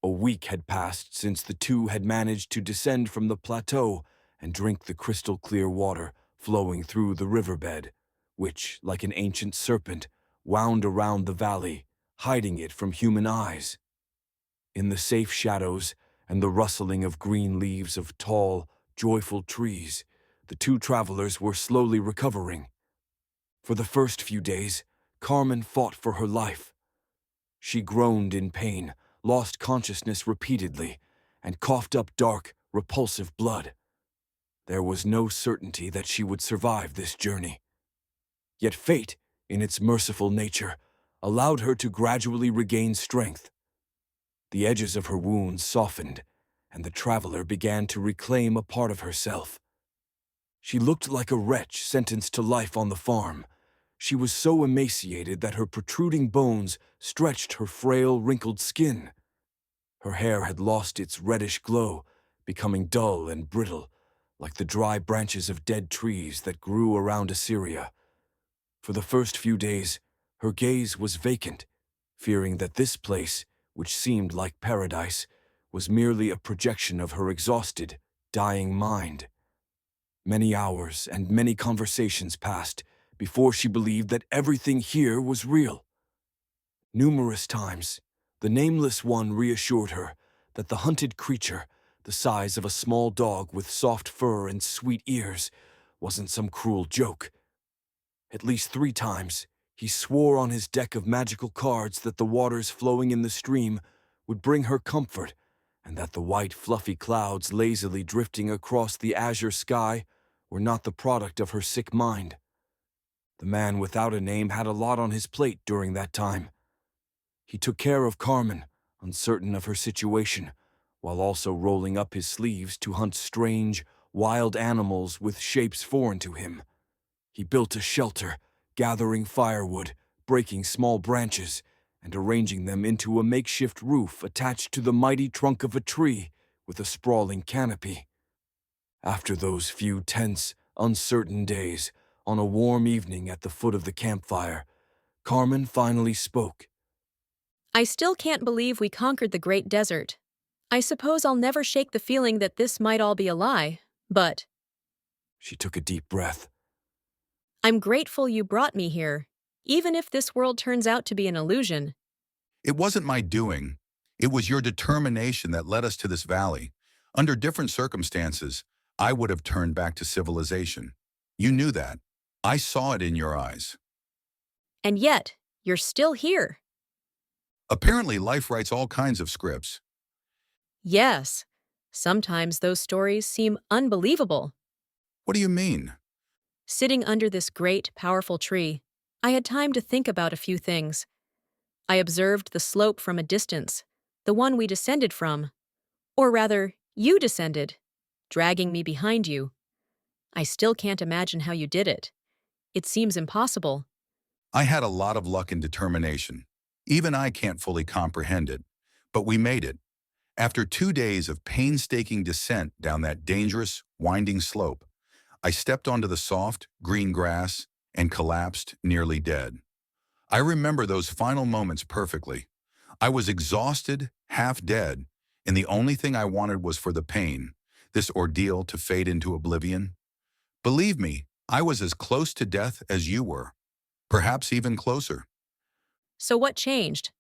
A week had passed since the two had managed to descend from the plateau and drink the crystal-clear water flowing through the riverbed, which, like an ancient serpent, wound around the valley, hiding it from human eyes. In the safe shadows and the rustling of green leaves of tall, joyful trees, the two travelers were slowly recovering. For the first few days, Carmen fought for her life. She groaned in pain, lost consciousness repeatedly, and coughed up dark, repulsive blood. There was no certainty that she would survive this journey. Yet fate, in its merciful nature, allowed her to gradually regain strength. The edges of her wounds softened, and the traveler began to reclaim a part of herself. She looked like a wretch sentenced to life on the farm. She was so emaciated that her protruding bones stretched her frail, wrinkled skin. Her hair had lost its reddish glow, becoming dull and brittle, like the dry branches of dead trees that grew around Assyria. For the first few days, her gaze was vacant, fearing that this place, which seemed like paradise, was merely a projection of her exhausted, dying mind. Many hours and many conversations passed before she believed that everything here was real. Numerous times, the Nameless One reassured her that the hunted creature, the size of a small dog with soft fur and sweet ears, wasn't some cruel joke. At least 3 times, he swore on his deck of magical cards that the waters flowing in the stream would bring her comfort, and that the white, fluffy clouds lazily drifting across the azure sky were not the product of her sick mind. The man without a name had a lot on his plate during that time. He took care of Carmen, uncertain of her situation, while also rolling up his sleeves to hunt strange, wild animals with shapes foreign to him. He built a shelter, gathering firewood, breaking small branches, and arranging them into a makeshift roof attached to the mighty trunk of a tree with a sprawling canopy. After those few tense, uncertain days, on a warm evening at the foot of the campfire, Carmen finally spoke. I still can't believe we conquered the great desert. I suppose I'll never shake the feeling that this might all be a lie, but She took a deep breath. I'm grateful you brought me here, even if this world turns out to be an illusion. It wasn't my doing. It was your determination that led us to this valley. Under different circumstances, I would have turned back to civilization. You knew that. I saw it in your eyes. And yet, you're still here. Apparently, life writes all kinds of scripts. Yes, sometimes those stories seem unbelievable. What do you mean? Sitting under this great, powerful tree, I had time to think about a few things. I observed the slope from a distance, the one we descended from. Or rather, you descended, dragging me behind you. I still can't imagine how you did it. It seems impossible. I had a lot of luck and determination. Even I can't fully comprehend it. But we made it. After 2 days of painstaking descent down that dangerous, winding slope, I stepped onto the soft, green grass and collapsed nearly dead. I remember those final moments perfectly. I was exhausted, half dead, and the only thing I wanted was for the pain, this ordeal, to fade into oblivion. Believe me, I was as close to death as you were, perhaps even closer. So what changed?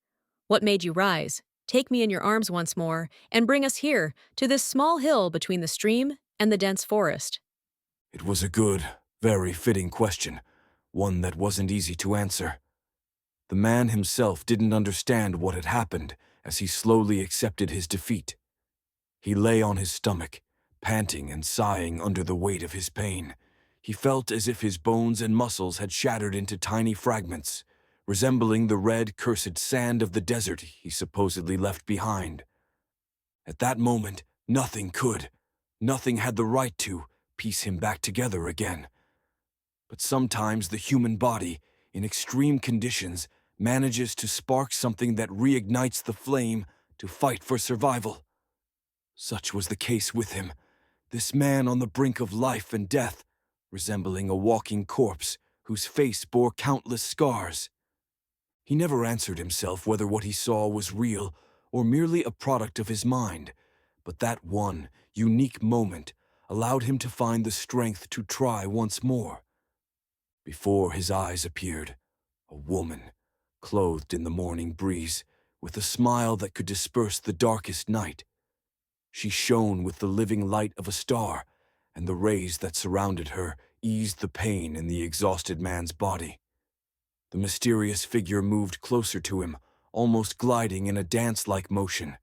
What made you rise, take me in your arms once more, and bring us here, to this small hill between the stream and the dense forest? It was a good, very fitting question, one that wasn't easy to answer. The man himself didn't understand what had happened as he slowly accepted his defeat. He lay on his stomach, panting and sighing under the weight of his pain. He felt as if his bones and muscles had shattered into tiny fragments, resembling the red, cursed sand of the desert he supposedly left behind. At that moment, nothing had the right to, piece him back together again. But sometimes the human body, in extreme conditions, manages to spark something that reignites the flame to fight for survival. Such was the case with him, this man on the brink of life and death, resembling a walking corpse whose face bore countless scars. He never answered himself whether what he saw was real or merely a product of his mind, but that one unique moment allowed him to find the strength to try once more. Before his eyes appeared a woman, clothed in the morning breeze, with a smile that could disperse the darkest night. She shone with the living light of a star, and the rays that surrounded her eased the pain in the exhausted man's body. The mysterious figure moved closer to him, almost gliding in a dance-like motion.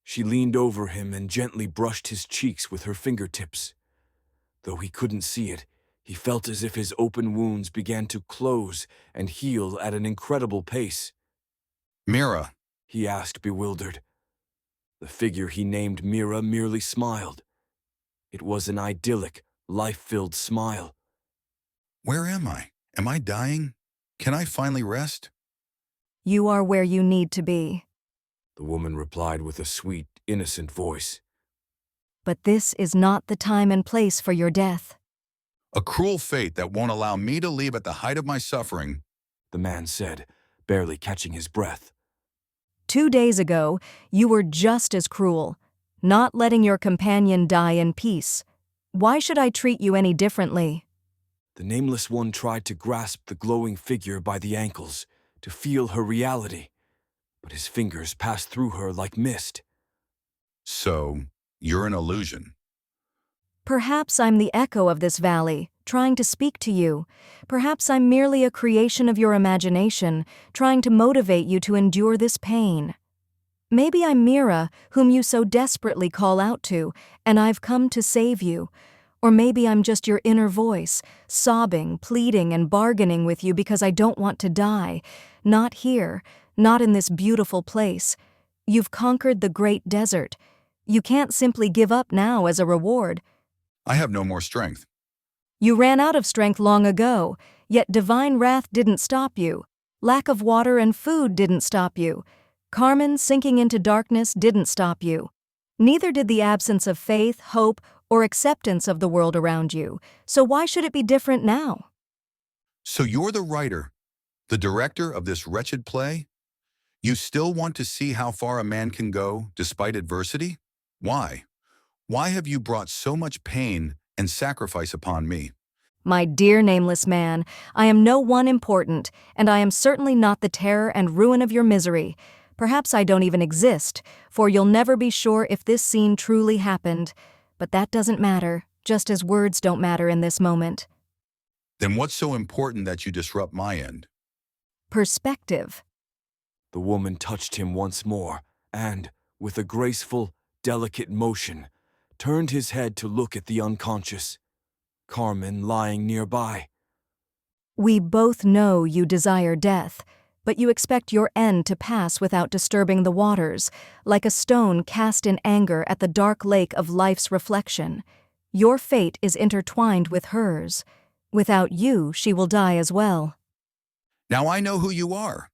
She leaned over him and gently brushed his cheeks with her fingertips. Though he couldn't see it, he felt as if his open wounds began to close and heal at an incredible pace. Mira, He asked, bewildered. The figure he named Mira merely smiled. It was an idyllic, life-filled smile. where am I? Am I dying? Can I finally rest? You are where you need to be. The woman replied with a sweet, innocent voice. But this is not the time and place for your death. A cruel fate that won't allow me to leave at the height of my suffering. The man said, barely catching his breath. 2 days ago, you were just as cruel, not letting your companion die in peace. Why should I treat you any differently? The nameless one tried to grasp the glowing figure by the ankles, to feel her reality, but his fingers passed through her like mist. So, you're an illusion. Perhaps I'm the echo of this valley, trying to speak to you. Perhaps I'm merely a creation of your imagination, trying to motivate you to endure this pain. Maybe I'm Mira, whom you so desperately call out to, and I've come to save you. Or maybe I'm just your inner voice, sobbing, pleading, and bargaining with you because I don't want to die. Not here, not in this beautiful place. You've conquered the great desert. You can't simply give up now as a reward. I have no more strength. You ran out of strength long ago, yet divine wrath didn't stop you. Lack of water and food didn't stop you. Carmen sinking into darkness didn't stop you. Neither did the absence of faith, hope, or acceptance of the world around you. So why should it be different now? So you're the writer, the director of this wretched play? You still want to see how far a man can go despite adversity? Why? Why have you brought so much pain and sacrifice upon me? My dear nameless man, I am no one important, and I am certainly not the terror and ruin of your misery. Perhaps I don't even exist, for you'll never be sure if this scene truly happened. But that doesn't matter, just as words don't matter in this moment. Then what's so important that you disrupt my end? Perspective. The woman touched him once more, and, with a graceful, delicate motion, turned his head to look at the unconscious Carmen lying nearby. We both know you desire death, but you expect your end to pass without disturbing the waters, like a stone cast in anger at the dark lake of life's reflection. Your fate is intertwined with hers. Without you, she will die as well. Now I know who you are.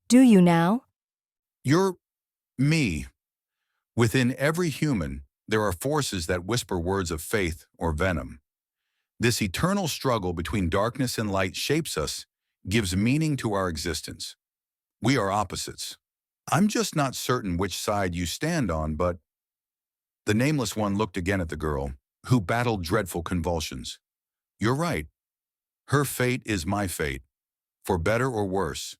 Do you now? You're me. Within every human, there are forces that whisper words of faith or venom. This eternal struggle between darkness and light shapes us, gives meaning to our existence. We are opposites. I'm just not certain which side you stand on, but... The nameless one looked again at the girl, who battled dreadful convulsions. You're right. Her fate is my fate, for better or worse.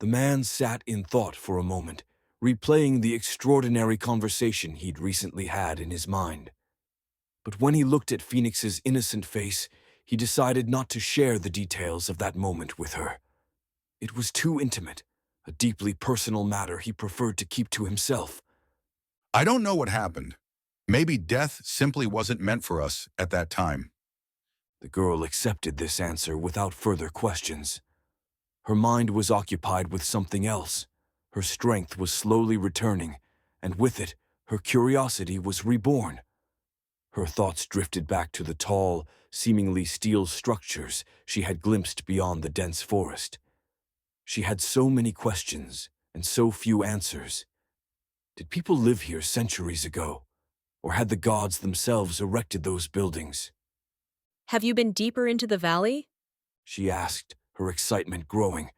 The man sat in thought for a moment, replaying the extraordinary conversation he'd recently had in his mind. But when he looked at Phoenix's innocent face, he decided not to share the details of that moment with her. It was too intimate, a deeply personal matter he preferred to keep to himself. I don't know what happened. Maybe death simply wasn't meant for us at that time. The girl accepted this answer without further questions. Her mind was occupied with something else. Her strength was slowly returning, and with it, her curiosity was reborn. Her thoughts drifted back to the tall, seemingly steel structures she had glimpsed beyond the dense forest. She had so many questions and so few answers. Did people live here centuries ago? Or had the gods themselves erected those buildings? Have you been deeper into the valley? She asked, her excitement growing.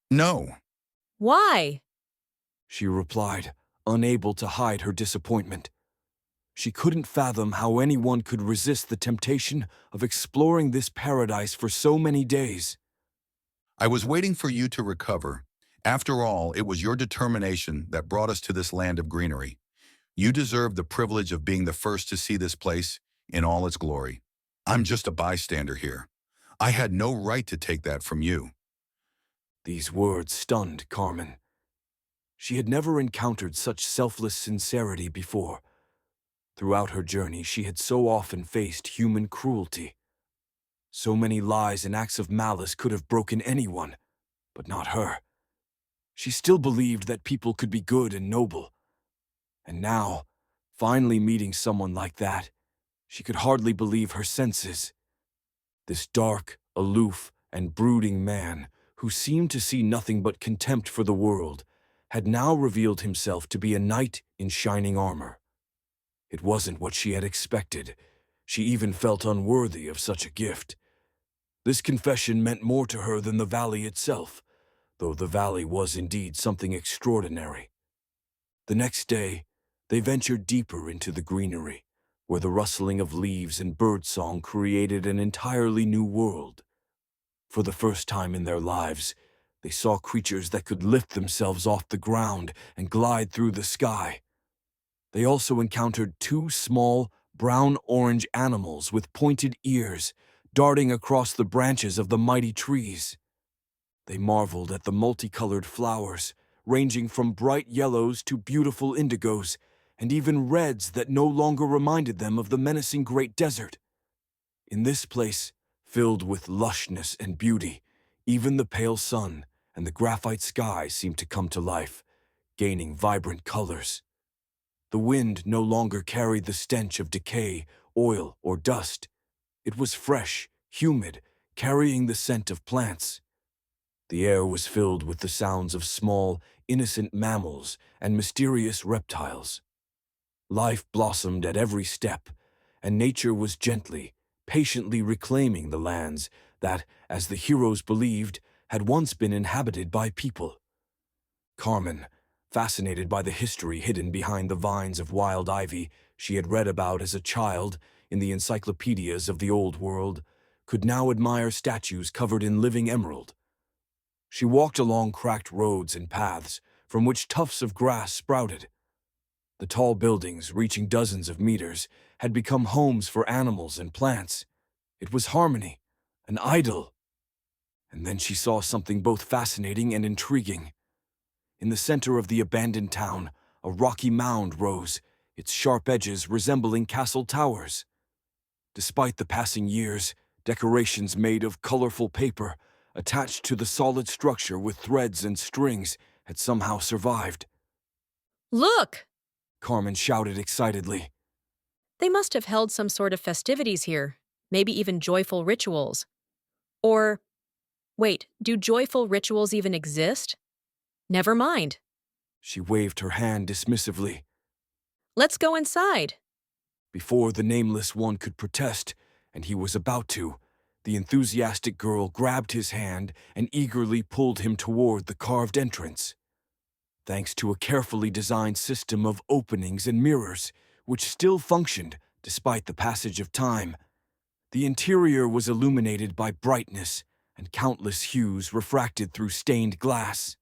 No, Why? she replied, unable to hide her disappointment. She couldn't fathom how anyone could resist the temptation of exploring this paradise for so many days. I was waiting for you to recover. After all, it was your determination that brought us to this land of greenery. You deserve the privilege of being the first to see this place in all its glory. I'm just a bystander here. I had no right to take that from you. These words stunned Carmen. She had never encountered such selfless sincerity before. Throughout her journey, she had so often faced human cruelty. So many lies and acts of malice could have broken anyone, but not her. She still believed that people could be good and noble. And now, finally meeting someone like that, she could hardly believe her senses. This dark, aloof, and brooding man, who seemed to see nothing but contempt for the world, had now revealed himself to be a knight in shining armor. It wasn't what she had expected. She even felt unworthy of such a gift. This confession meant more to her than the valley itself, though the valley was indeed something extraordinary. The next day, they ventured deeper into the greenery, where the rustling of leaves and birdsong created an entirely new world. For the first time in their lives, they saw creatures that could lift themselves off the ground and glide through the sky. They also encountered two small, brown-orange animals with pointed ears, darting across the branches of the mighty trees. They marveled at the multicolored flowers, ranging from bright yellows to beautiful indigos, and even reds that no longer reminded them of the menacing great desert. In this place, filled with lushness and beauty, even the pale sun and the graphite sky seemed to come to life, gaining vibrant colors. The wind no longer carried the stench of decay, oil, or dust. It was fresh, humid, carrying the scent of plants. The air was filled with the sounds of small, innocent mammals and mysterious reptiles. Life blossomed at every step, and nature was gently, patiently reclaiming the lands that, as the heroes believed, had once been inhabited by people. Carmen, fascinated by the history hidden behind the vines of wild ivy she had read about as a child in the encyclopedias of the Old World, could now admire statues covered in living emerald. She walked along cracked roads and paths from which tufts of grass sprouted. The tall buildings, reaching dozens of meters, had become homes for animals and plants. It was harmony, an idyll. And then she saw something both fascinating and intriguing. In the center of the abandoned town, a rocky mound rose, its sharp edges resembling castle towers. Despite the passing years, decorations made of colorful paper, attached to the solid structure with threads and strings, had somehow survived. Look! Carmen shouted excitedly. They must have held some sort of festivities here, maybe even joyful rituals. Or, wait, do joyful rituals even exist? Never mind. She waved her hand dismissively. Let's go inside. Before the nameless one could protest, and he was about to, the enthusiastic girl grabbed his hand and eagerly pulled him toward the carved entrance. Thanks to a carefully designed system of openings and mirrors, which still functioned despite the passage of time, the interior was illuminated by brightness and countless hues refracted through stained glass.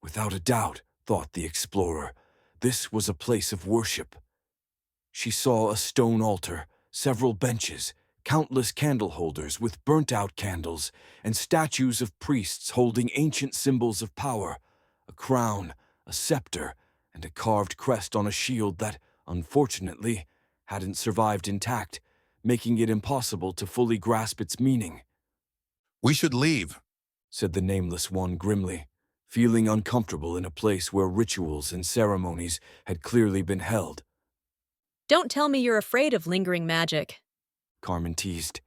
Without a doubt, thought the explorer, this was a place of worship. She saw a stone altar, several benches, countless candle holders with burnt-out candles, and statues of priests holding ancient symbols of power, a crown, a scepter, and a carved crest on a shield that, unfortunately, hadn't survived intact, making it impossible to fully grasp its meaning. We should leave, said the nameless one grimly, feeling uncomfortable in a place where rituals and ceremonies had clearly been held. Don't tell me you're afraid of lingering magic. Carmen teased.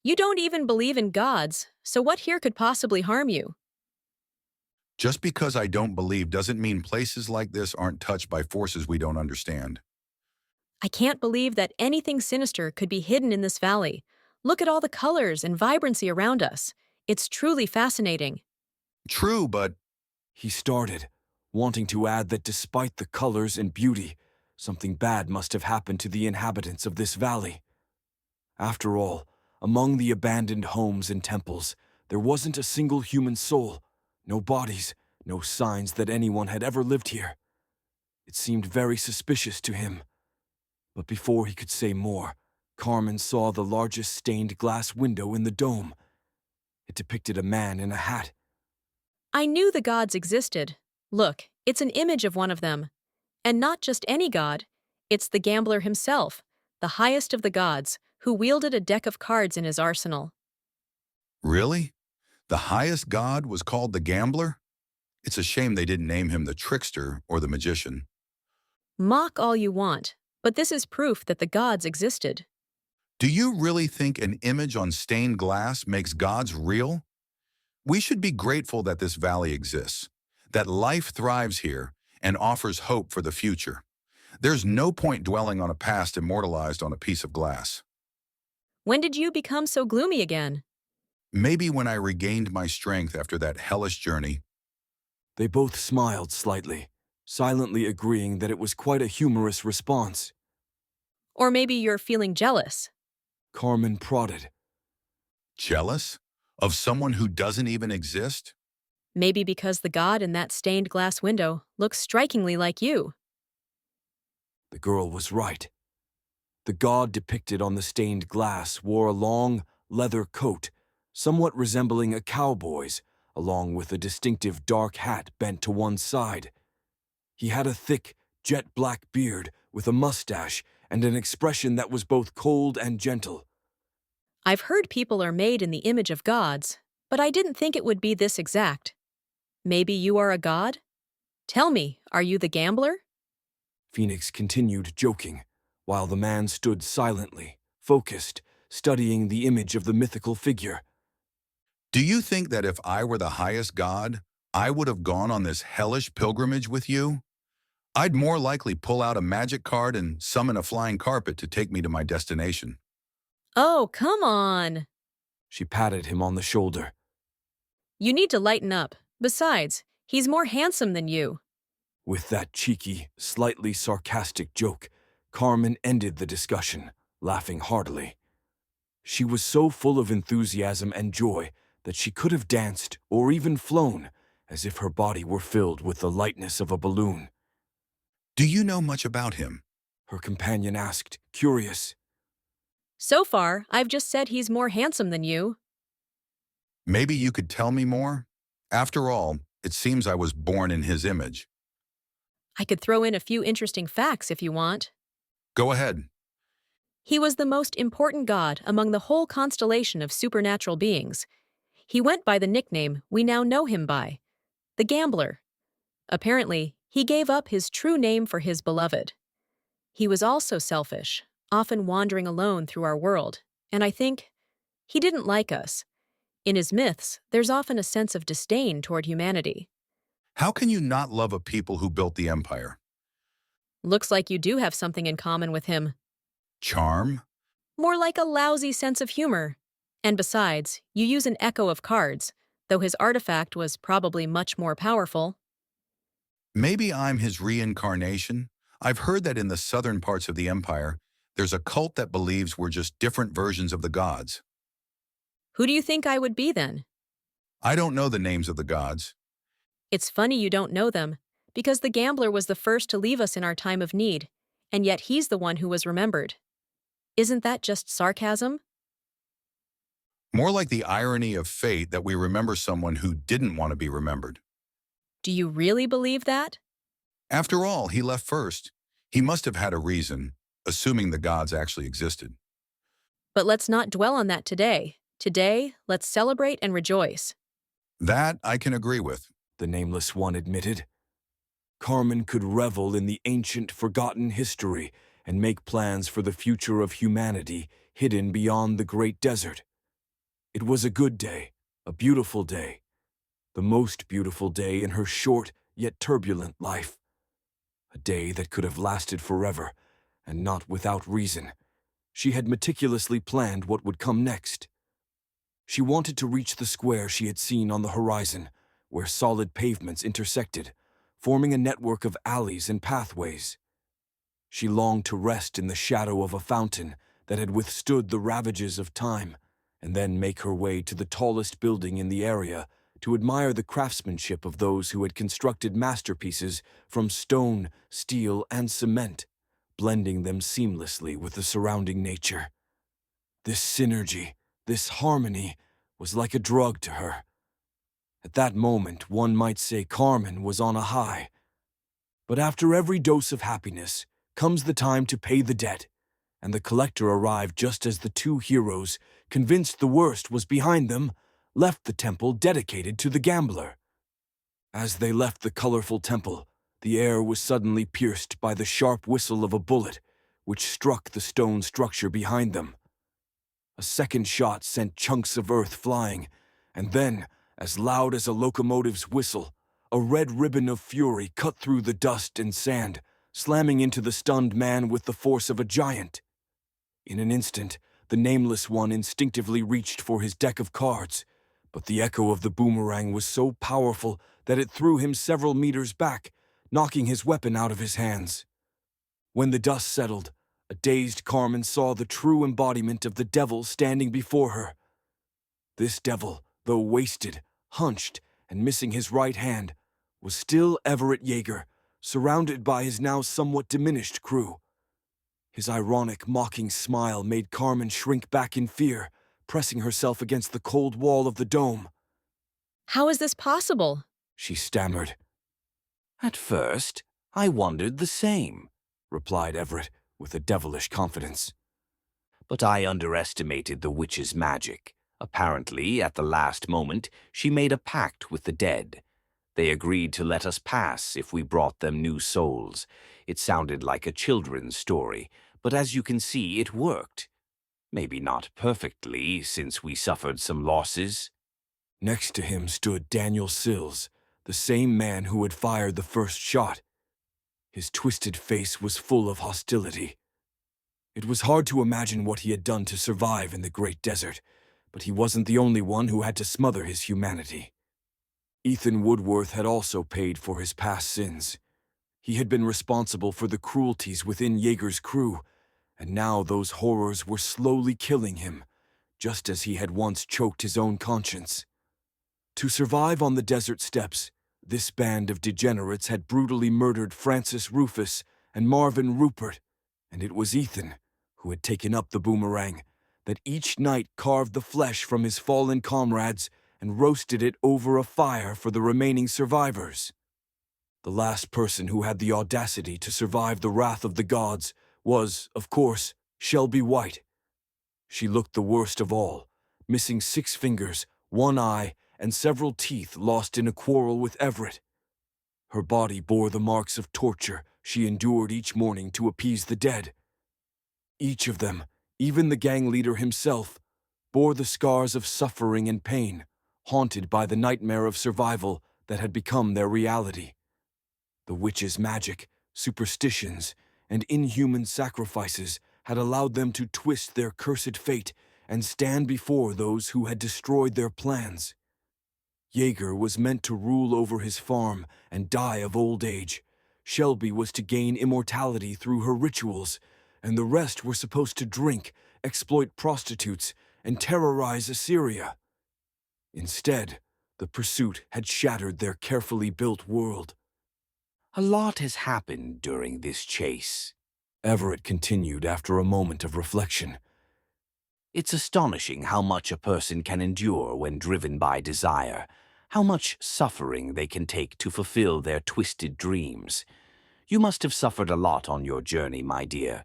You don't even believe in gods, so what here could possibly harm you? Just because I don't believe doesn't mean places like this aren't touched by forces we don't understand. I can't believe that anything sinister could be hidden in this valley. Look at all the colors and vibrancy around us. It's truly fascinating. True, but He started, wanting to add that despite the colors and beauty, something bad must have happened to the inhabitants of this valley. After all, among the abandoned homes and temples, there wasn't a single human soul, no bodies, no signs that anyone had ever lived here. It seemed very suspicious to him. But before he could say more, Carmen saw the largest stained glass window in the dome. It depicted a man in a hat. I knew the gods existed. Look, it's an image of one of them. And not just any god, it's the gambler himself, the highest of the gods, who wielded a deck of cards in his arsenal. Really? The highest god was called the gambler? It's a shame they didn't name him the trickster or the magician. Mock all you want, but this is proof that the gods existed. Do you really think an image on stained glass makes gods real? We should be grateful that this valley exists, that life thrives here and offers hope for the future. There's no point dwelling on a past immortalized on a piece of glass. When did you become so gloomy again? Maybe when I regained my strength after that hellish journey. They both smiled slightly, silently agreeing that it was quite a humorous response. Or maybe you're feeling jealous. Carmen prodded. Jealous? Of someone who doesn't even exist? Maybe because the god in that stained glass window looks strikingly like you. The girl was right. The god depicted on the stained glass wore a long, leather coat, somewhat resembling a cowboy's, along with a distinctive dark hat bent to one side. He had a thick, jet-black beard with a mustache and an expression that was both cold and gentle. I've heard people are made in the image of gods, but I didn't think it would be this exact. Maybe you are a god? Tell me, are you the gambler? Phoenix continued joking, while the man stood silently, focused, studying the image of the mythical figure. Do you think that if I were the highest god, I would have gone on this hellish pilgrimage with you? I'd more likely pull out a magic card and summon a flying carpet to take me to my destination. Oh, come on! She patted him on the shoulder. You need to lighten up. Besides, he's more handsome than you. With that cheeky, slightly sarcastic joke, Carmen ended the discussion, laughing heartily. She was so full of enthusiasm and joy that she could have danced or even flown, as if her body were filled with the lightness of a balloon. Do you know much about him? Her companion asked, curious. So far, I've just said he's more handsome than you. Maybe you could tell me more? After all, it seems I was born in his image. I could throw in a few interesting facts if you want. Go ahead. He was the most important god among the whole constellation of supernatural beings. He went by the nickname we now know him by, the Gambler. Apparently, he gave up his true name for his beloved. He was also selfish, often wandering alone through our world, and I think he didn't like us. In his myths, there's often a sense of disdain toward humanity. How can you not love a people who built the empire? Looks like you do have something in common with him. Charm? More like a lousy sense of humor. And besides, you use an echo of cards, though his artifact was probably much more powerful. Maybe I'm his reincarnation? I've heard that in the southern parts of the empire, there's a cult that believes we're just different versions of the gods. Who do you think I would be then? I don't know the names of the gods. It's funny you don't know them, because the Gambler was the first to leave us in our time of need, and yet he's the one who was remembered. Isn't that just sarcasm? More like the irony of fate that we remember someone who didn't want to be remembered. Do you really believe that? After all, he left first. He must have had a reason, assuming the gods actually existed. But let's not dwell on that today. Today, let's celebrate and rejoice. That I can agree with. The nameless one admitted. Carmen could revel in the ancient, forgotten history and make plans for the future of humanity hidden beyond the great desert. It was a good day, a beautiful day, the most beautiful day in her short yet turbulent life. A day that could have lasted forever, and not without reason. She had meticulously planned what would come next. She wanted to reach the square she had seen on the horizon, where solid pavements intersected, forming a network of alleys and pathways. She longed to rest in the shadow of a fountain that had withstood the ravages of time, and then make her way to the tallest building in the area to admire the craftsmanship of those who had constructed masterpieces from stone, steel, and cement, blending them seamlessly with the surrounding nature. This synergy, this harmony, was like a drug to her. At that moment, one might say Carmen was on a high. But after every dose of happiness comes the time to pay the debt, and the collector arrived just as the two heroes, convinced the worst was behind them, left the temple dedicated to the gambler. As they left the colorful temple, the air was suddenly pierced by the sharp whistle of a bullet, which struck the stone structure behind them. A second shot sent chunks of earth flying, and then, as loud as a locomotive's whistle, a red ribbon of fury cut through the dust and sand, slamming into the stunned man with the force of a giant. In an instant, the Nameless One instinctively reached for his deck of cards, but the echo of the boomerang was so powerful that it threw him several meters back, knocking his weapon out of his hands. When the dust settled, a dazed Carmen saw the true embodiment of the devil standing before her. This devil, though wasted, hunched, and missing his right hand, was still Everett Yeager, surrounded by his now somewhat diminished crew. His ironic, mocking smile made Carmen shrink back in fear, pressing herself against the cold wall of the dome. How is this possible? She stammered. At first, I wondered the same, Replied Everett with a devilish confidence. but I underestimated the witch's magic. Apparently, at the last moment, she made a pact with the dead. They agreed to let us pass if we brought them new souls. It sounded like a children's story, but as you can see, it worked. Maybe not perfectly, since we suffered some losses. Next to him stood Daniel Sills, the same man who had fired the first shot. His twisted face was full of hostility. It was hard to imagine what he had done to survive in the great desert, but he wasn't the only one who had to smother his humanity. Ethan Woodworth had also paid for his past sins. He had been responsible for the cruelties within Yeager's crew, and now those horrors were slowly killing him, just as he had once choked his own conscience. To survive on the desert steppes, this band of degenerates had brutally murdered Francis Rufus and Marvin Rupert, and it was Ethan, who had taken up the boomerang, that each night carved the flesh from his fallen comrades and roasted it over a fire for the remaining survivors. The last person who had the audacity to survive the wrath of the gods was, of course, Shelby White. She looked the worst of all, missing 6 fingers, 1 eye, and several teeth lost in a quarrel with Everett. Her body bore the marks of torture she endured each morning to appease the dead. Each of them, even the gang leader himself, bore the scars of suffering and pain, haunted by the nightmare of survival that had become their reality. The witch's magic, superstitions, and inhuman sacrifices had allowed them to twist their cursed fate and stand before those who had destroyed their plans. Yeager was meant to rule over his farm and die of old age. Shelby was to gain immortality through her rituals, and the rest were supposed to drink, exploit prostitutes, and terrorize Assyria. Instead, the pursuit had shattered their carefully built world. A lot has happened during this chase. Everett continued after a moment of reflection. It's astonishing how much a person can endure when driven by desire, how much suffering they can take to fulfill their twisted dreams. You must have suffered a lot on your journey, my dear,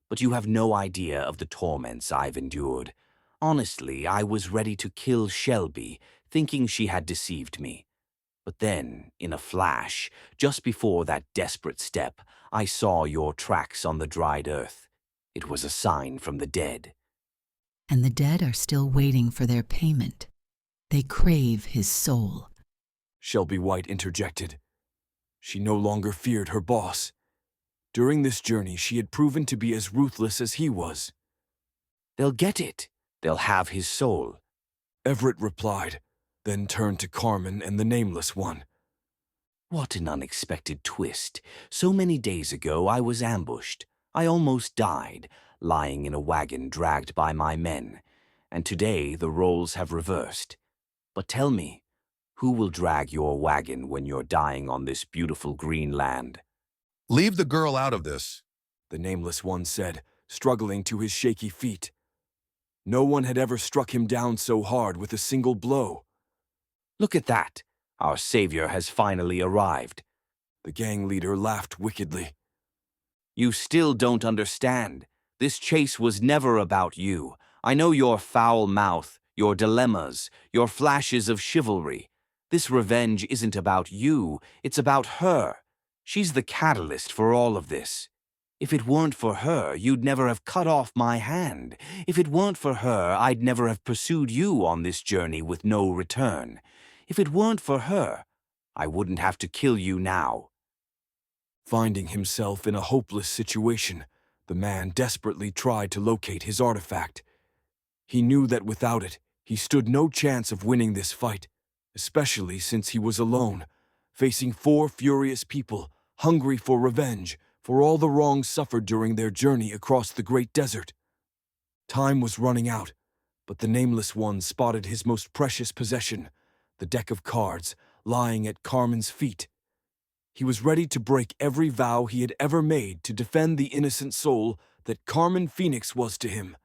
but you have no idea of the torments I've endured. Honestly, I was ready to kill Shelby, thinking she had deceived me. But then, in a flash, just before that desperate step, I saw your tracks on the dried earth. It was a sign from the dead. And the dead are still waiting for their payment. They crave his soul. Shelby White interjected. She no longer feared her boss. During this journey, she had proven to be as ruthless as he was. They'll get it. They'll have his soul. Everett replied, then turned to Carmen and the Nameless One. What an unexpected twist. So many days ago I was ambushed. I almost died, lying in a wagon dragged by my men. And today the roles have reversed. But tell me, who will drag your wagon when you're dying on this beautiful green land? Leave the girl out of this. The Nameless One said, struggling to his shaky feet. No one had ever struck him down so hard with a single blow. Look at that. Our savior has finally arrived. The gang leader laughed wickedly. You still don't understand. This chase was never about you. I know your foul mouth, your dilemmas, your flashes of chivalry. This revenge isn't about you, it's about her. She's the catalyst for all of this. If it weren't for her, you'd never have cut off my hand. If it weren't for her, I'd never have pursued you on this journey with no return. If it weren't for her, I wouldn't have to kill you now. Finding himself in a hopeless situation, the man desperately tried to locate his artifact. He knew that without it, he stood no chance of winning this fight, especially since he was alone, facing 4 furious people, hungry for revenge, for all the wrongs suffered during their journey across the great desert. Time was running out, but the Nameless One spotted his most precious possession, the deck of cards, lying at Carmen's feet. He was ready to break every vow he had ever made to defend the innocent soul that Carmen Phoenix was to him.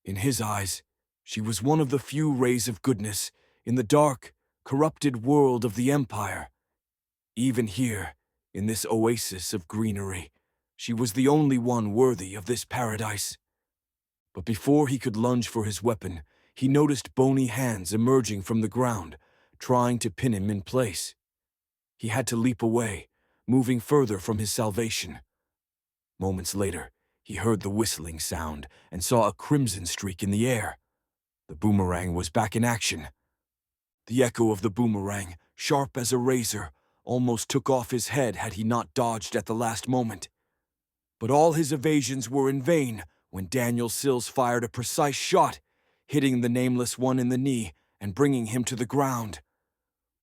In his eyes, she was one of the few rays of goodness in the dark, corrupted world of the Empire. Even here, in this oasis of greenery, she was the only one worthy of this paradise. But before he could lunge for his weapon, he noticed bony hands emerging from the ground, trying to pin him in place. He had to leap away, moving further from his salvation. Moments later, he heard the whistling sound and saw a crimson streak in the air. The boomerang was back in action. The echo of the boomerang, sharp as a razor, almost took off his head had he not dodged at the last moment. But all his evasions were in vain when Daniel Sills fired a precise shot, hitting the Nameless One in the knee and bringing him to the ground.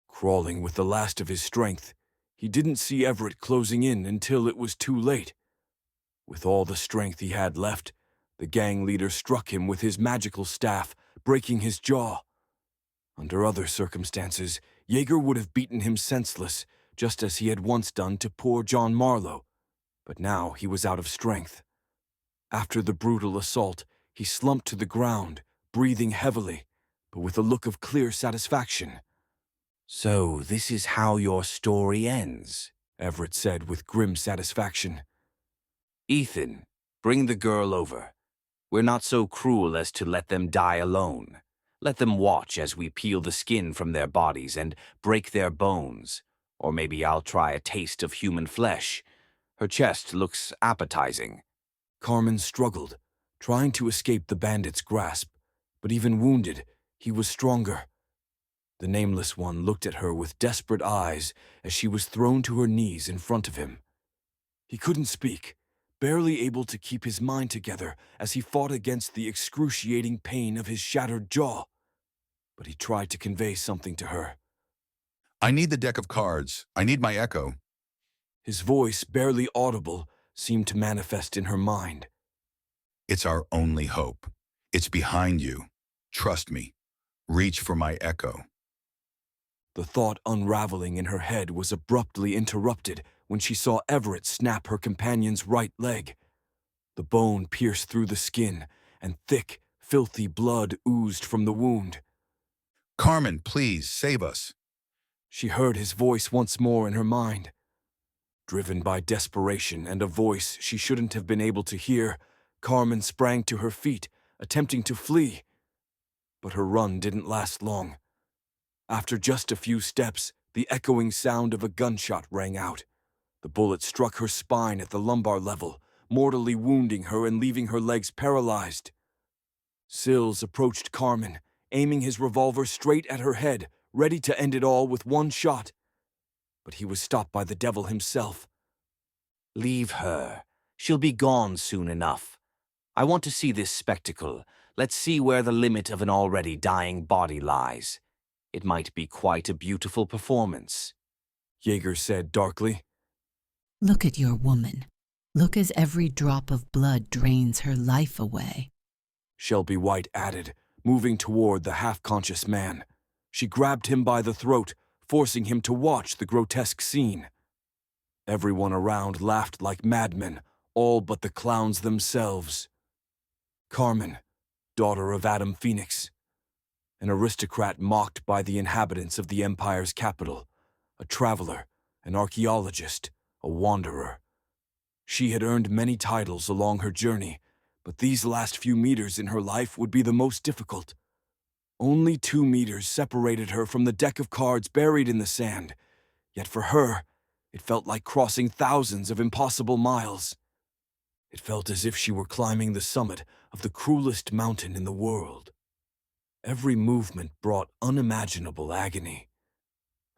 Crawling with the last of his strength, he didn't see Everett closing in until it was too late. With all the strength he had left, the gang leader struck him with his magical staff, breaking his jaw. Under other circumstances, Yeager would have beaten him senseless, just as he had once done to poor John Marlowe. But now he was out of strength. After the brutal assault, he slumped to the ground, breathing heavily, but with a look of clear satisfaction. So this is how your story ends, Everett said with grim satisfaction. Ethan, bring the girl over. We're not so cruel as to let them die alone. Let them watch as we peel the skin from their bodies and break their bones. Or maybe I'll try a taste of human flesh. Her chest looks appetizing. Carmen struggled, trying to escape the bandit's grasp, but even wounded, he was stronger. The Nameless One looked at her with desperate eyes as she was thrown to her knees in front of him. He couldn't speak, barely able to keep his mind together as he fought against the excruciating pain of his shattered jaw. But he tried to convey something to her. I need the deck of cards. I need my echo. His voice, barely audible, seemed to manifest in her mind. It's our only hope. It's behind you. Trust me. Reach for my echo. The thought unraveling in her head was abruptly interrupted when she saw Everett snap her companion's right leg. The bone pierced through the skin, and thick, filthy blood oozed from the wound. Carmen, please, save us. She heard his voice once more in her mind. Driven by desperation and a voice she shouldn't have been able to hear, Carmen sprang to her feet, attempting to flee. But her run didn't last long. After just a few steps, the echoing sound of a gunshot rang out. The bullet struck her spine at the lumbar level, mortally wounding her and leaving her legs paralyzed. Sills approached Carmen, aiming his revolver straight at her head, ready to end it all with one shot. But he was stopped by the devil himself. Leave her. She'll be gone soon enough. I want to see this spectacle. Let's see where the limit of an already dying body lies. It might be quite a beautiful performance. Jaeger said darkly. Look at your woman. Look as every drop of blood drains her life away. Shelby White added, moving toward the half-conscious man. She grabbed him by the throat, forcing him to watch the grotesque scene. Everyone around laughed like madmen, all but the clowns themselves. Carmen, daughter of Adam Phoenix, an aristocrat mocked by the inhabitants of the Empire's capital, a traveler, an archaeologist, a wanderer. She had earned many titles along her journey, but these last few meters in her life would be the most difficult. Only 2 meters separated her from the deck of cards buried in the sand, yet for her, it felt like crossing thousands of impossible miles. It felt as if she were climbing the summit of the cruelest mountain in the world. Every movement brought unimaginable agony.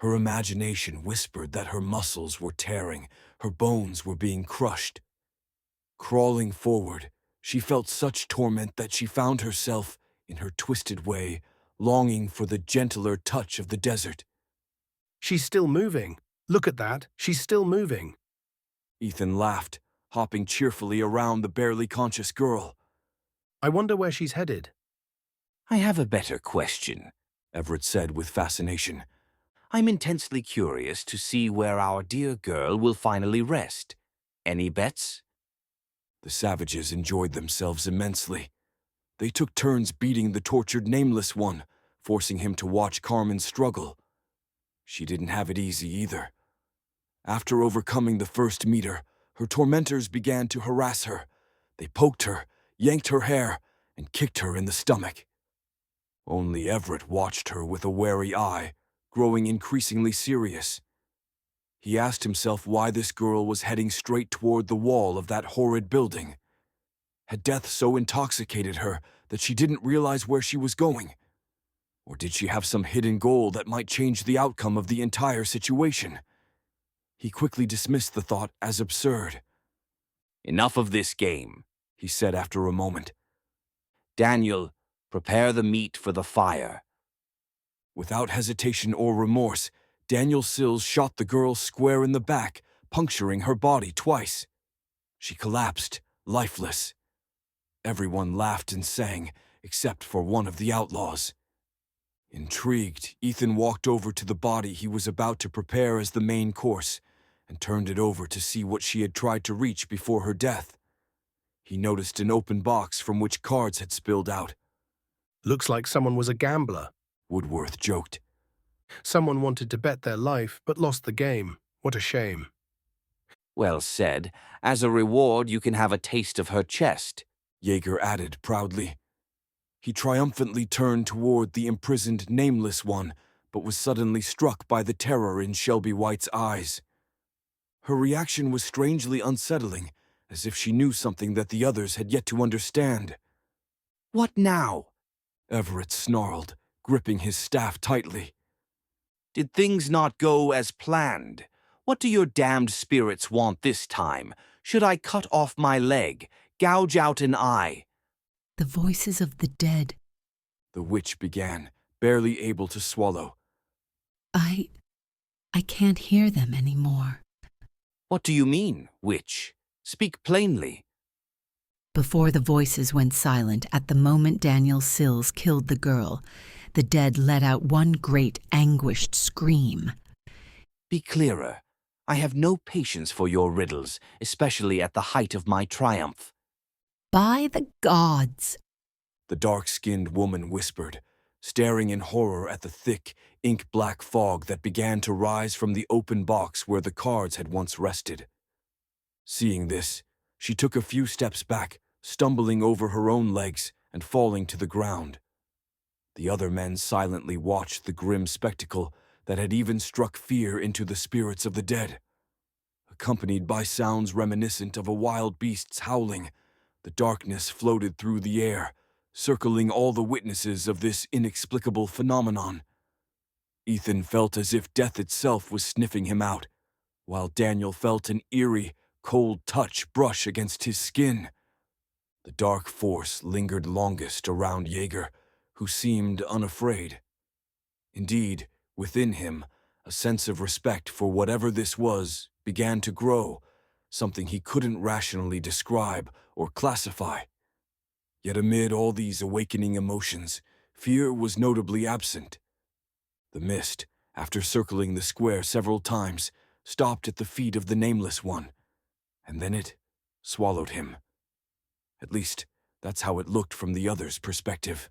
Her imagination whispered that her muscles were tearing, her bones were being crushed. Crawling forward, she felt such torment that she found herself, in her twisted way, longing for the gentler touch of the desert. She's still moving. Look at that, she's still moving. Ethan laughed, hopping cheerfully around the barely conscious girl. I wonder where she's headed. I have a better question, Everett said with fascination. I'm intensely curious to see where our dear girl will finally rest. Any bets? The savages enjoyed themselves immensely. They took turns beating the tortured Nameless One, forcing him to watch Carmen struggle. She didn't have it easy either. After overcoming the first meter, her tormentors began to harass her. They poked her, yanked her hair, and kicked her in the stomach. Only Everett watched her with a wary eye, growing increasingly serious. He asked himself why this girl was heading straight toward the wall of that horrid building. Had death so intoxicated her that she didn't realize where she was going? Or did she have some hidden goal that might change the outcome of the entire situation? He quickly dismissed the thought as absurd. Enough of this game, He said after a moment. Daniel, prepare the meat for the fire. Without hesitation or remorse, Daniel Sills shot the girl square in the back, puncturing her body twice. She collapsed, lifeless. Everyone laughed and sang, except for one of the outlaws. Intrigued, Ethan walked over to the body he was about to prepare as the main course, and turned it over to see what she had tried to reach before her death. He noticed an open box from which cards had spilled out. Looks like someone was a gambler. Woodworth joked. Someone wanted to bet their life, but lost the game. What a shame. Well said. As a reward, you can have a taste of her chest. Jaeger added proudly. He triumphantly turned toward the imprisoned Nameless One, but was suddenly struck by the terror in Shelby White's eyes. Her reaction was strangely unsettling, as if she knew something that the others had yet to understand. What now? Everett snarled, gripping his staff tightly. Did things not go as planned? What do your damned spirits want this time? Should I cut off my leg, gouge out an eye? The voices of the dead. The witch began, barely able to swallow. I can't hear them anymore. What do you mean, witch? Speak plainly. Before the voices went silent at the moment Daniel Sills killed the girl, the dead let out one great anguished scream. Be clearer. I have no patience for your riddles, especially at the height of my triumph. By the gods! The dark-skinned woman whispered, staring in horror at the thick, ink-black fog that began to rise from the open box where the cards had once rested. Seeing this, she took a few steps back, stumbling over her own legs and falling to the ground. The other men silently watched the grim spectacle that had even struck fear into the spirits of the dead. Accompanied by sounds reminiscent of a wild beast's howling, the darkness floated through the air, circling all the witnesses of this inexplicable phenomenon. Ethan felt as if death itself was sniffing him out, while Daniel felt an eerie, cold touch brush against his skin. The dark force lingered longest around Jaeger, who seemed unafraid. Indeed, within him, A sense of respect for whatever this was began to grow, something he couldn't rationally describe or classify. Yet amid all these awakening emotions, fear was notably absent. The mist, after circling the square several times, stopped at the feet of the Nameless One, and then it swallowed him. At least, that's how it looked from the other's perspective.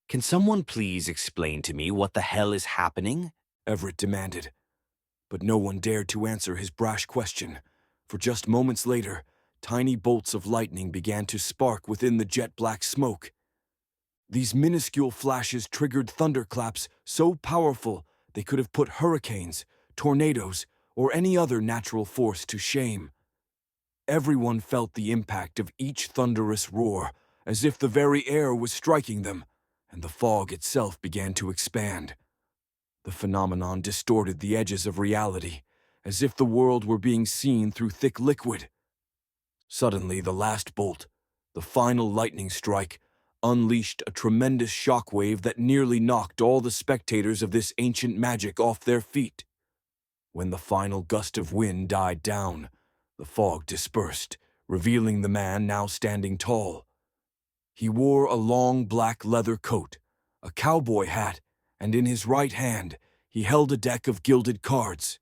Can someone please explain to me what the hell is happening? Everett demanded. But no one dared to answer his brash question, for just moments later, tiny bolts of lightning began to spark within the jet-black smoke. These minuscule flashes triggered thunderclaps so powerful they could have put hurricanes, tornadoes, or any other natural force to shame. Everyone felt the impact of each thunderous roar, as if the very air was striking them, and the fog itself began to expand. The phenomenon distorted the edges of reality, as if the world were being seen through thick liquid. Suddenly, the last bolt, the final lightning strike, unleashed a tremendous shockwave that nearly knocked all the spectators of this ancient magic off their feet. When the final gust of wind died down, the fog dispersed, revealing the man now standing tall. He wore a long black leather coat, a cowboy hat, and in his right hand he held a deck of gilded cards.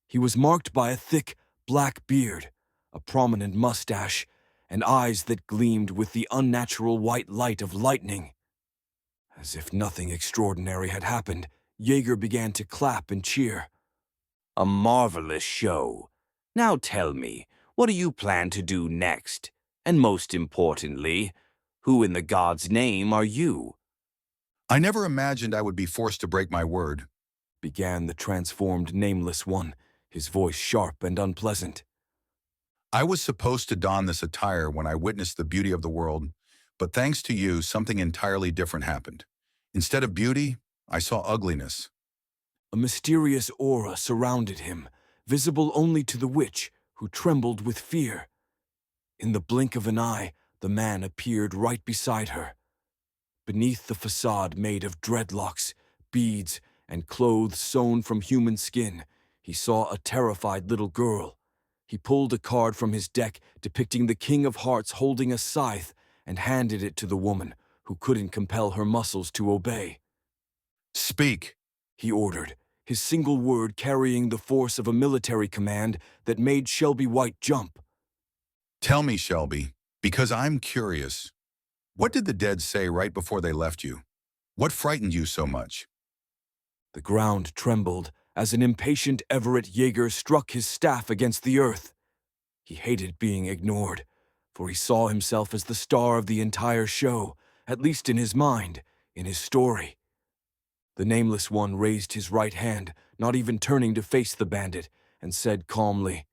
He was marked by a thick, black beard, a prominent mustache, and eyes that gleamed with the unnatural white light of lightning. As if nothing extraordinary had happened, Jaeger began to clap and cheer. A marvelous show. Now tell me, what do you plan to do next? And most importantly, who in the God's name are you? I never imagined I would be forced to break my word. Began the transformed Nameless One, his voice sharp and unpleasant. I was supposed to don this attire when I witnessed the beauty of the world, but thanks to you, something entirely different happened. Instead of beauty, I saw ugliness. A mysterious aura surrounded him, visible only to the witch, who trembled with fear. In the blink of an eye, the man appeared right beside her. Beneath the facade made of dreadlocks, beads, and clothes sewn from human skin, he saw a terrified little girl. He pulled a card from his deck depicting the King of Hearts holding a scythe and handed it to the woman, who couldn't compel her muscles to obey. Speak, he ordered, his single word carrying the force of a military command that made Shelby White jump. Tell me, Shelby, because I'm curious. What did the dead say right before they left you? What frightened you so much? The ground trembled as an impatient Everett Jaeger struck his staff against the earth. He hated being ignored, for he saw himself as the star of the entire show, at least in his mind, in his story. The Nameless One raised his right hand, not even turning to face the bandit, and said calmly,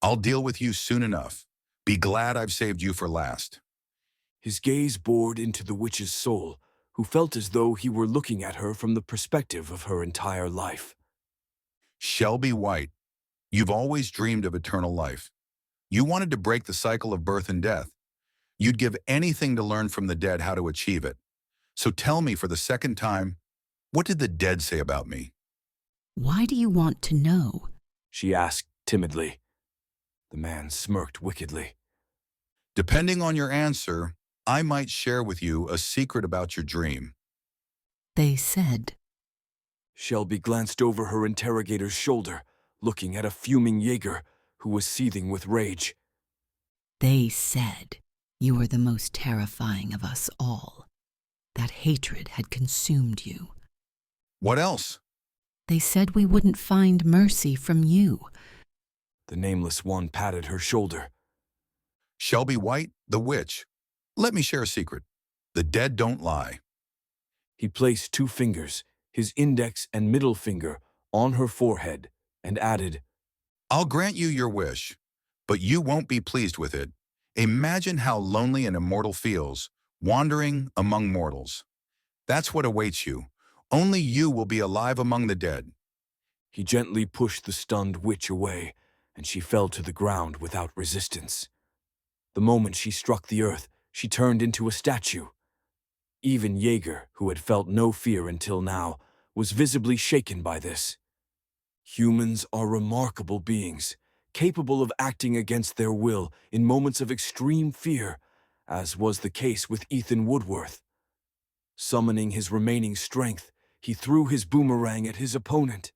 I'll deal with you soon enough. Be glad I've saved you for last. His gaze bored into the witch's soul, who felt as though he were looking at her from the perspective of her entire life. Shelby White, you've always dreamed of eternal life. You wanted to break the cycle of birth and death. You'd give anything to learn from the dead how to achieve it. So tell me for the second time, what did the dead say about me? Why do you want to know? She asked timidly. The man smirked wickedly. Depending on your answer, I might share with you a secret about your dream. They said. Shelby glanced over her interrogator's shoulder, looking at a fuming Jaeger who was seething with rage. They said you were the most terrifying of us all. That hatred had consumed you. What else? They said we wouldn't find mercy from you. The Nameless One patted her shoulder. Shelby White, the witch. Let me share a secret. The dead don't lie. He placed 2 fingers, his index and middle finger, on her forehead, and added, I'll grant you your wish, but you won't be pleased with it. Imagine how lonely an immortal feels, wandering among mortals. That's what awaits you. Only you will be alive among the dead. He gently pushed the stunned witch away, and she fell to the ground without resistance. The moment she struck the earth, she turned into a statue. Even Jaeger, who had felt no fear until now, was visibly shaken by this. Humans are remarkable beings, capable of acting against their will in moments of extreme fear, as was the case with Ethan Woodworth. Summoning his remaining strength, he threw his boomerang at his opponent.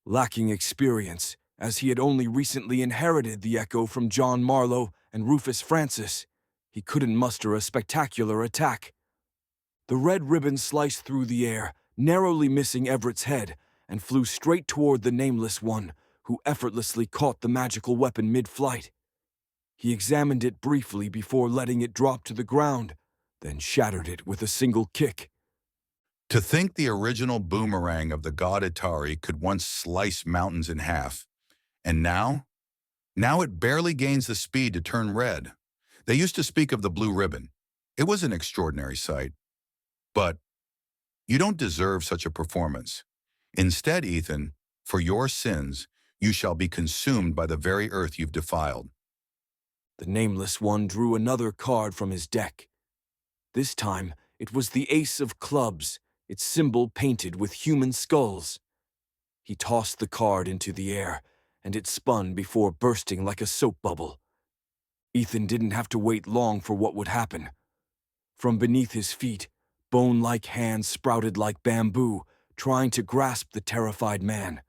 Lacking experience, as he had only recently inherited the echo from John Marlowe and Rufus Francis, he couldn't muster a spectacular attack. The red ribbon sliced through the air, narrowly missing Everett's head, and flew straight toward the Nameless One, who effortlessly caught the magical weapon mid-flight. He examined it briefly before letting it drop to the ground, then shattered it with a single kick. To think the original boomerang of the god Atari could once slice mountains in half, and now it barely gains the speed to turn red. They used to speak of the blue ribbon. It was an extraordinary sight. But you don't deserve such a performance. Instead, Ethan, for your sins, you shall be consumed by the very earth you've defiled. The Nameless One drew another card from his deck. This time, it was the Ace of Clubs, its symbol painted with human skulls. He tossed the card into the air, and it spun before bursting like a soap bubble. Ethan didn't have to wait long for what would happen. From beneath his feet, bone-like hands sprouted like bamboo, trying to grasp the terrified man.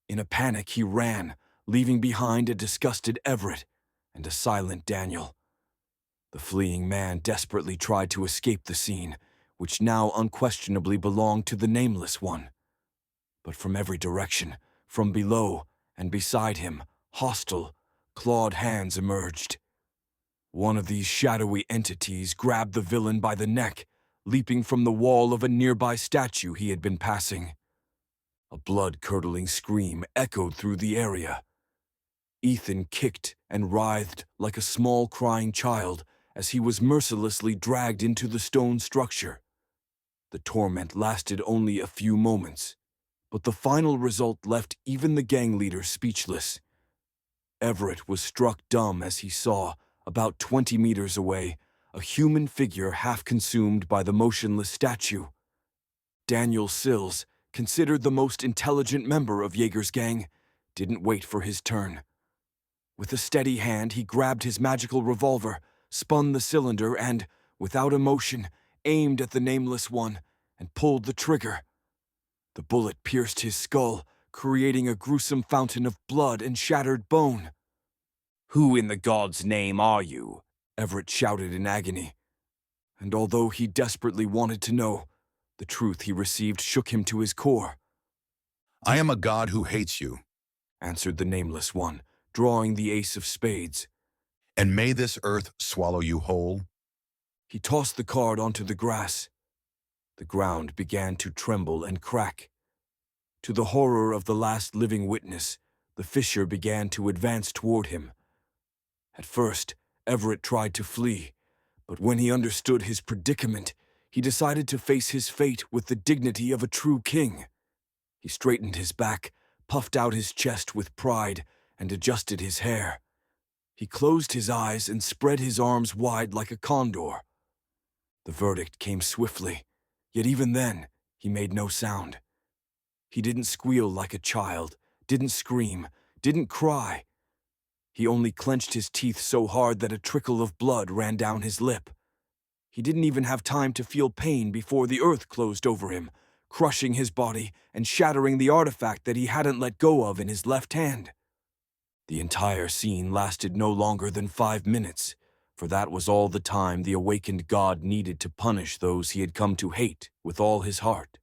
In a panic, he ran, leaving behind a disgusted Everett and a silent Daniel. The fleeing man desperately tried to escape the scene, which now unquestionably belonged to the Nameless One. But from every direction, from below and beside him, hostile, clawed hands emerged. One of these shadowy entities grabbed the villain by the neck, leaping from the wall of a nearby statue he had been passing. A blood-curdling scream echoed through the area. Ethan kicked and writhed like a small crying child as he was mercilessly dragged into the stone structure. The torment lasted only a few moments, but the final result left even the gang leader speechless. Everett was struck dumb as he saw, about 20 meters away, a human figure half consumed by the motionless statue. Daniel Sills, considered the most intelligent member of Jaeger's gang, didn't wait for his turn. With a steady hand, he grabbed his magical revolver, spun the cylinder, and, without emotion, aimed at the Nameless One and pulled the trigger. The bullet pierced his skull, creating a gruesome fountain of blood and shattered bone. Who in the god's name are you? Everett shouted in agony. And although he desperately wanted to know, the truth he received shook him to his core. I am a god who hates you, answered the Nameless One, drawing the Ace of Spades. and may this earth swallow you whole. He tossed the card onto the grass. The ground began to tremble and crack. To the horror of the last living witness, the fissure began to advance toward him. At first, Everett tried to flee, but when he understood his predicament, he decided to face his fate with the dignity of a true king. He straightened his back, puffed out his chest with pride, and adjusted his hair. He closed his eyes and spread his arms wide like a condor. The verdict came swiftly, yet even then, he made no sound. He didn't squeal like a child, didn't scream, didn't cry. He only clenched his teeth so hard that a trickle of blood ran down his lip. He didn't even have time to feel pain before the earth closed over him, crushing his body and shattering the artifact that he hadn't let go of in his left hand. The entire scene lasted no longer than 5 minutes, for that was all the time the awakened god needed to punish those he had come to hate with all his heart.